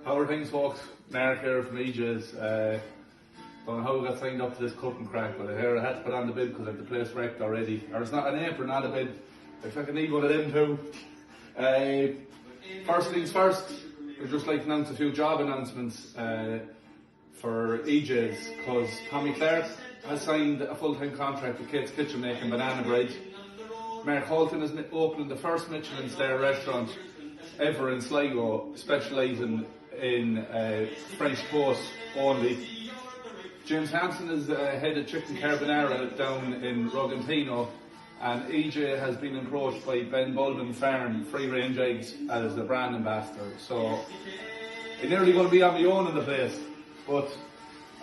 How are things, folks? Mark here from EJ's. Don't know how I got signed up to this cutting crack, but I had to put on the bid because I have the place wrecked already. Or it's not an apron, not a bid. I think I need one of them too. First things first, I'd just like to announce a few job announcements for EJ's, because Tommy Clark has signed a full-time contract with Kate's Kitchen making banana bread. Mark Holton is opening the first Michelin star restaurant ever in Sligo, specialising in French toast only. James Hampson is head of chicken carbonara down in Rogantino, and EJ has been approached by Ben Bolden Farm Free Range Eggs as the brand ambassador. So I'm nearly going to be on my own in the place. But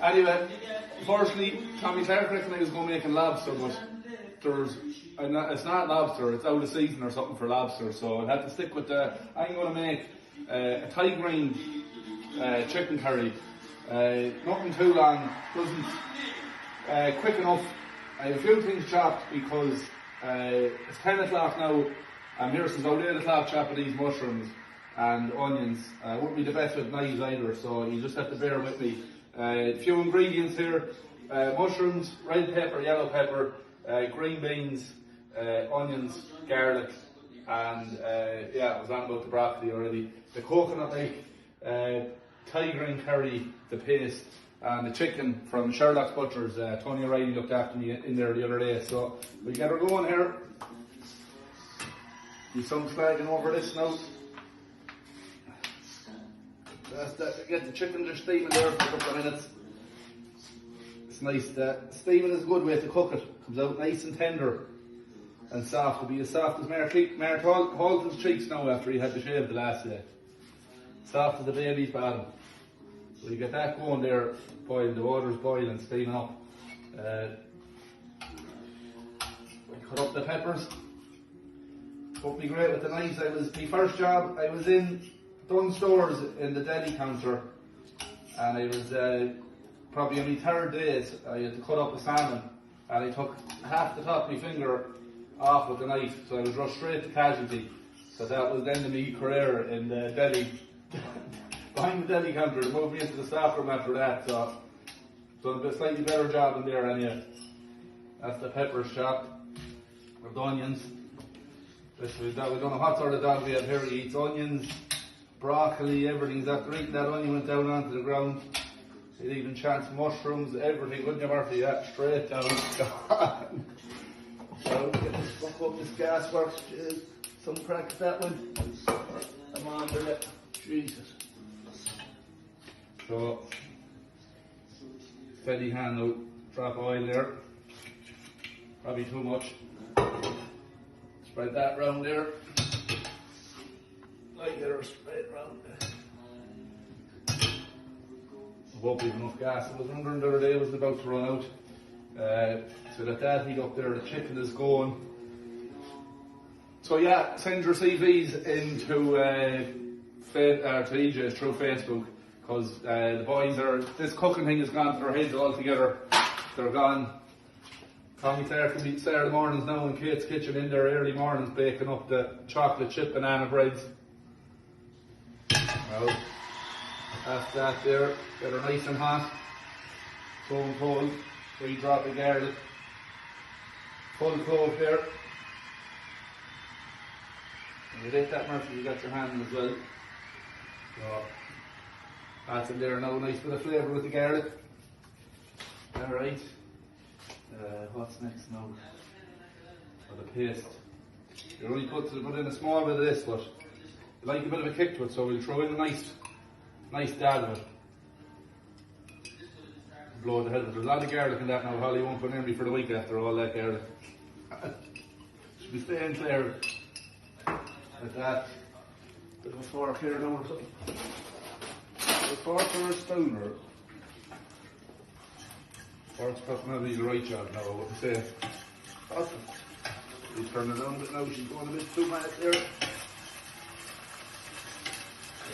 anyway, unfortunately, Tommy Clark reckoned I was going to make lobster, but it's not lobster, it's out of season or something for lobster, so I'll have to stick with I'm going to make a Thai green chicken curry. Nothing too long, doesn't quick enough. I have a few things chopped because it's 10 o'clock now. I'm here since about 8 o'clock chopping these mushrooms and onions. Wouldn't be the best with knives either, so you just have to bear with me. A few ingredients here: mushrooms, red pepper, yellow pepper, green beans, onions, garlic, and I was on about the broccoli already. The coconut milk, Thai green curry, the paste, and the chicken from Sherlock's Butchers. Tony O'Reilly looked after me in there the other day, so we get her going here. Do some slagging over this now. Get the chicken just steaming there for a couple of minutes. It's nice. Steaming is a good way to cook it. Comes out nice and tender and soft. It'll be as soft as Mark Holton's cheeks now after he had to shave the last day. Soft as the baby's bottom. So you get that going there, the water's boiling, steaming up. We cut up the peppers. Won't be great with the knives. My first job, I was in Dunnes Stores in the deli counter, and I was probably on my third day. I had to cut up a salmon, and I took half the top of my finger off with the knife, so I was rushed straight to casualty. So that was the end of my career in the deli. Behind the deli counter, they moved me into the staff room after that, so done a slightly better job in there anyway. That's the peppers chopped, with the onions. We don't know what sort of dog we have here. He eats onions, broccoli, everything's after eating that onion went down onto the ground. He'd even chance mushrooms, everything, wouldn't you, Murphy? Yeah, straight down. So get this fuck up, this gas works. Jeez. Some cracks that one. Come on, there. Jesus. So, steady hand out, drop oil there. Probably too much. Spread that round there. Like it, spread round there. Won't be enough gas. I was wondering the other day, it was about to run out. So let that heat up there, the chicken is going. So yeah, send your CVs into to EJ's through Facebook, because the boys this cooking thing has gone to their heads altogether. They're gone. Tommy Clark can be Saturday mornings now in Kate's Kitchen in their early mornings baking up the chocolate chip banana breads. Well, that's that there. Get her nice and hot. Stone cold. 3 drops of garlic. Full clove there. And you hit that, Murphy, you got your hand as well. So that's in there now, nice bit of flavour with the garlic. Alright. What's next now? Oh, the paste. You only put in a small bit of this, but you like a bit of a kick to it, so we'll throw in a nice dab of it. Blow the hell of it. There's a lot of garlic in that now. Holly won't put in me for the week after all that garlic. Should be staying clear like that. Bit of a fork here now or something. A fork or a spoon or? Fork's probably the right job now, I wouldn't say. Awesome. She's turning it on a bit now, she's going a bit too mad there.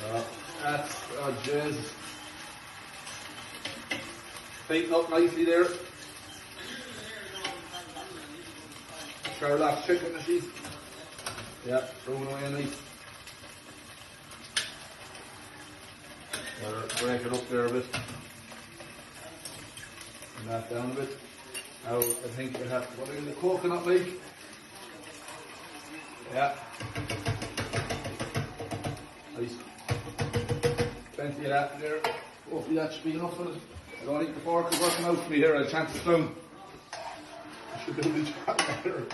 Yeah, that's, oh Jesus. Tighten up nicely there. Sherlock's chicken and she's, yeah, throwing away nice. Or break it up there a bit. And that down a bit. Now I think we have to put in the coconut milk. Yeah. Nice. Plenty of that there. Hopefully that should be enough for it. I don't think the fork is working out for me here. I'll chance it down. I should do the job better.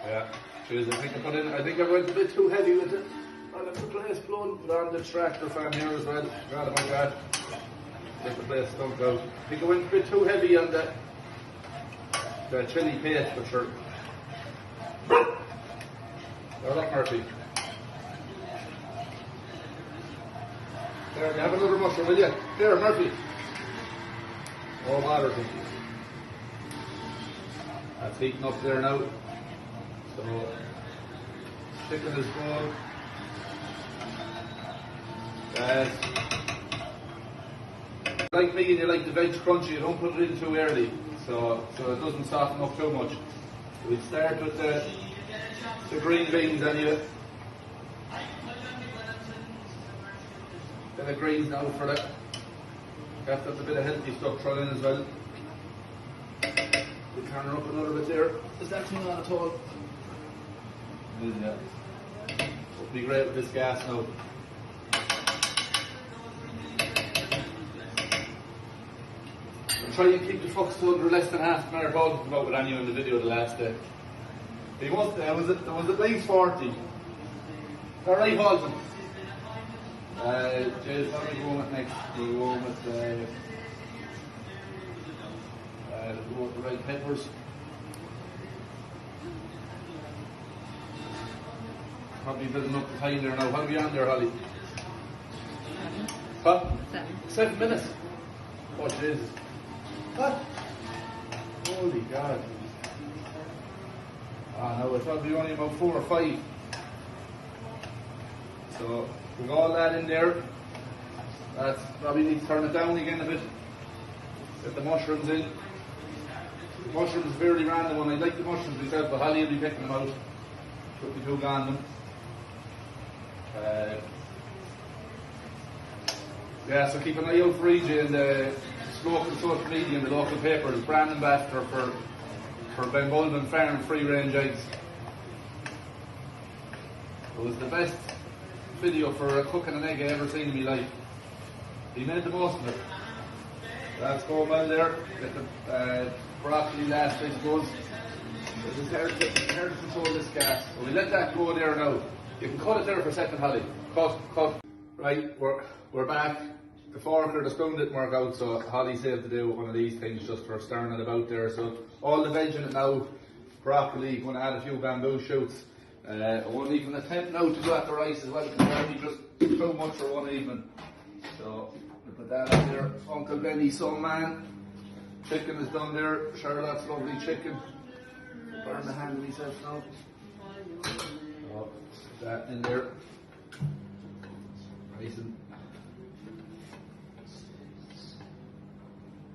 Yeah. Cheers. I think I went a bit too heavy with it. I left the place blown. Put on the tractor fan here as well. Forgot about that. Let the place stunk out. I think I went a bit too heavy on the chili paste, but sure. There, look, Murphy. There, you have another mushroom, will you? There, Murphy. Oh, bother, thank you. That's heating up there now. So, chicken is good. Like me, and you like the veg crunchy, you don't put it in too early, so it doesn't soften up too much. We'll start with the green beans anyway. Bit of greens now for that. Got a bit of healthy stuff thrown in as well. We'll turn her up a little bit there. Is that thing on at all? It is, yeah. It'll be great with this gas now. Try and keep the fox to under less than half an hour talking about with anyone in the video the last day. He was there was at least 40. Alright, Halton. Jez, what are we going with next? We're going with the red peppers. Probably building up the time there now. How are we on there, Holly? 7. Huh? 7. 7 minutes? Oh, Jesus. What? Holy God. Ah, no, it's probably only about 4 or 5. So, we've all that in there. That's probably need to turn it down again a bit. Get the mushrooms in. The mushrooms is a very random one. I like the mushrooms myself, but Holly will be picking them out. Should be too gone them. Yeah, so keep an eye out for EJ and the local social media and the local papers. Brand ambassador for Ben Bulman Farm Free Range Eggs. It was the best video for cooking an egg I ever seen in my life. He made the most of it. That's going well there. Get the broccoli last, I suppose. It's hard to control this gas. So we let that go there now. You can cut it there for a second, Holly. Cut. Right, we're back. The fork or the spoon didn't work out, so Holly said to do one of these things just for stirring it about there. So all the veg in it now, broccoli, going to add a few bamboo shoots. I won't even attempt now to go at the rice as well, because that'll be just too much for one evening. So we'll put that in there. Uncle Benny's son man. Chicken is done there. Charlotte's lovely chicken. Burn the hand of myself now. So put that in there. Nice and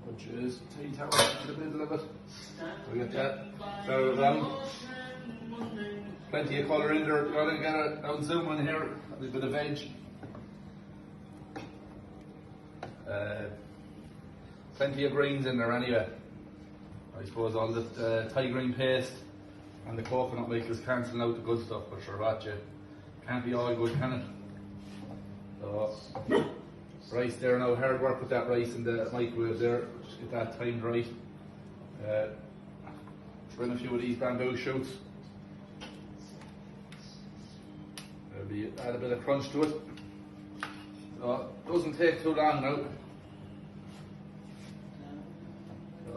which is tea towel in the middle of it. So we get that. So around. Plenty of colour in there. You're going to get it. I'll zoom in here. A little bit of veg. Plenty of greens in there anyway. I suppose all the Thai green paste and the coconut milk is cancelling out the good stuff, but sure what you can't be all good, can it? So rice there now, hard work with that rice in the microwave there. Just get that timed right. Throw in a few of these bamboo shoots. Add a bit of crunch to it. So it doesn't take too long now. So,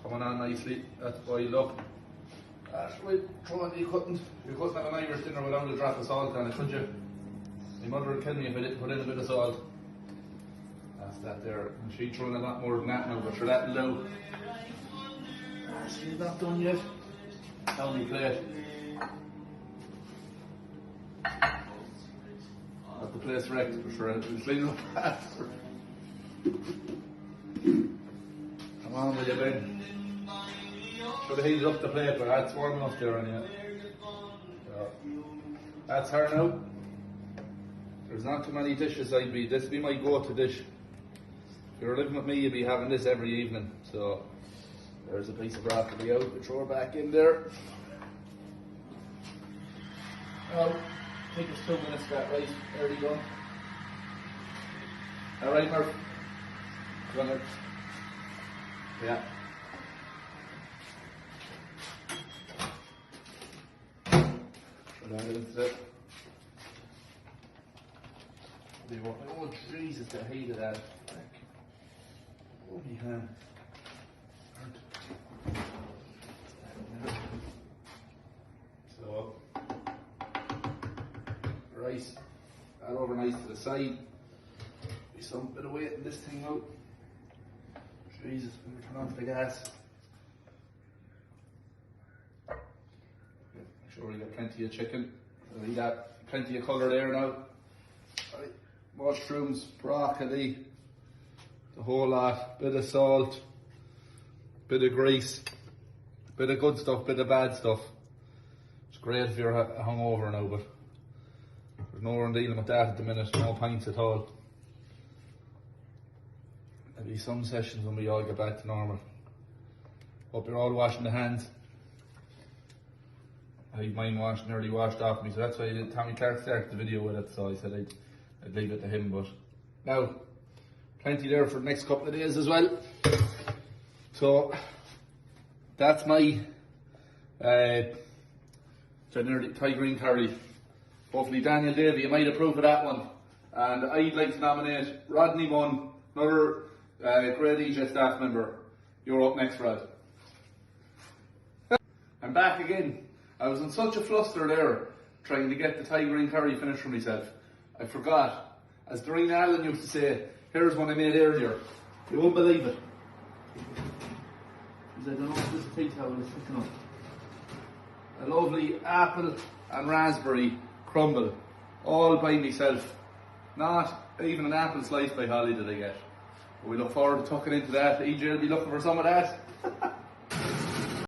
coming on nicely, that's boiled up. You couldn't have an Irish dinner without a drop of salt on it, could you? My mother would kill me if I didn't put in a bit of salt. That's that there. And she's throwing a lot more than that now, but sure that low. She's not done yet. Down the plate. Got the place wrecked for sure. It's cleaning up faster. Come on, will you, Ben? Should have heated up the plate, but that's warm enough there anyway. So, that's her now. There's not too many dishes this would be my go-to dish. If you're living with me, you'd be having this every evening. So there's a piece of broccoli out, we throw it back in there. Now, take us 2 minutes to that, right? There you go. Alright, Murph. Run it. Yeah. Put that into it. Oh, Jesus, the hate of that. Oh, my hand. So, rice, that over nice to the side. Be some bit of weight in this thing out. Jesus, I'm going to turn off the gas. Make sure we get plenty of chicken. I'll eat that. Plenty of colour there now. Right. Mushrooms, broccoli, the whole lot. Bit of salt, bit of grease, bit of good stuff, bit of bad stuff. It's great if you're hungover now, but there's no one dealing with that at the minute, no pints at all. There'll be some sessions when we all get back to normal. Hope you're all washing the hands. I had mine nearly washed off me, so that's why I did. Tommy Clark started the video with it, so I said I'd leave it to him. But now, plenty there for the next couple of days as well. So that's my Thai green curry. Hopefully Daniel Davey, you might approve of that one. And I'd like to nominate Rodney Munn, another great EJ staff member. You're up next, Rod. I'm back again. I was in such a fluster there, trying to get the Thai green curry finished for myself. I forgot. As Doreen Allen used to say, here's one I made earlier. You won't believe it. I don't know if this tea towel is thick enough. A lovely apple and raspberry crumble, all by myself. Not even an apple slice by Holly did I get. But we look forward to tucking into that. EJ will be looking for some of that.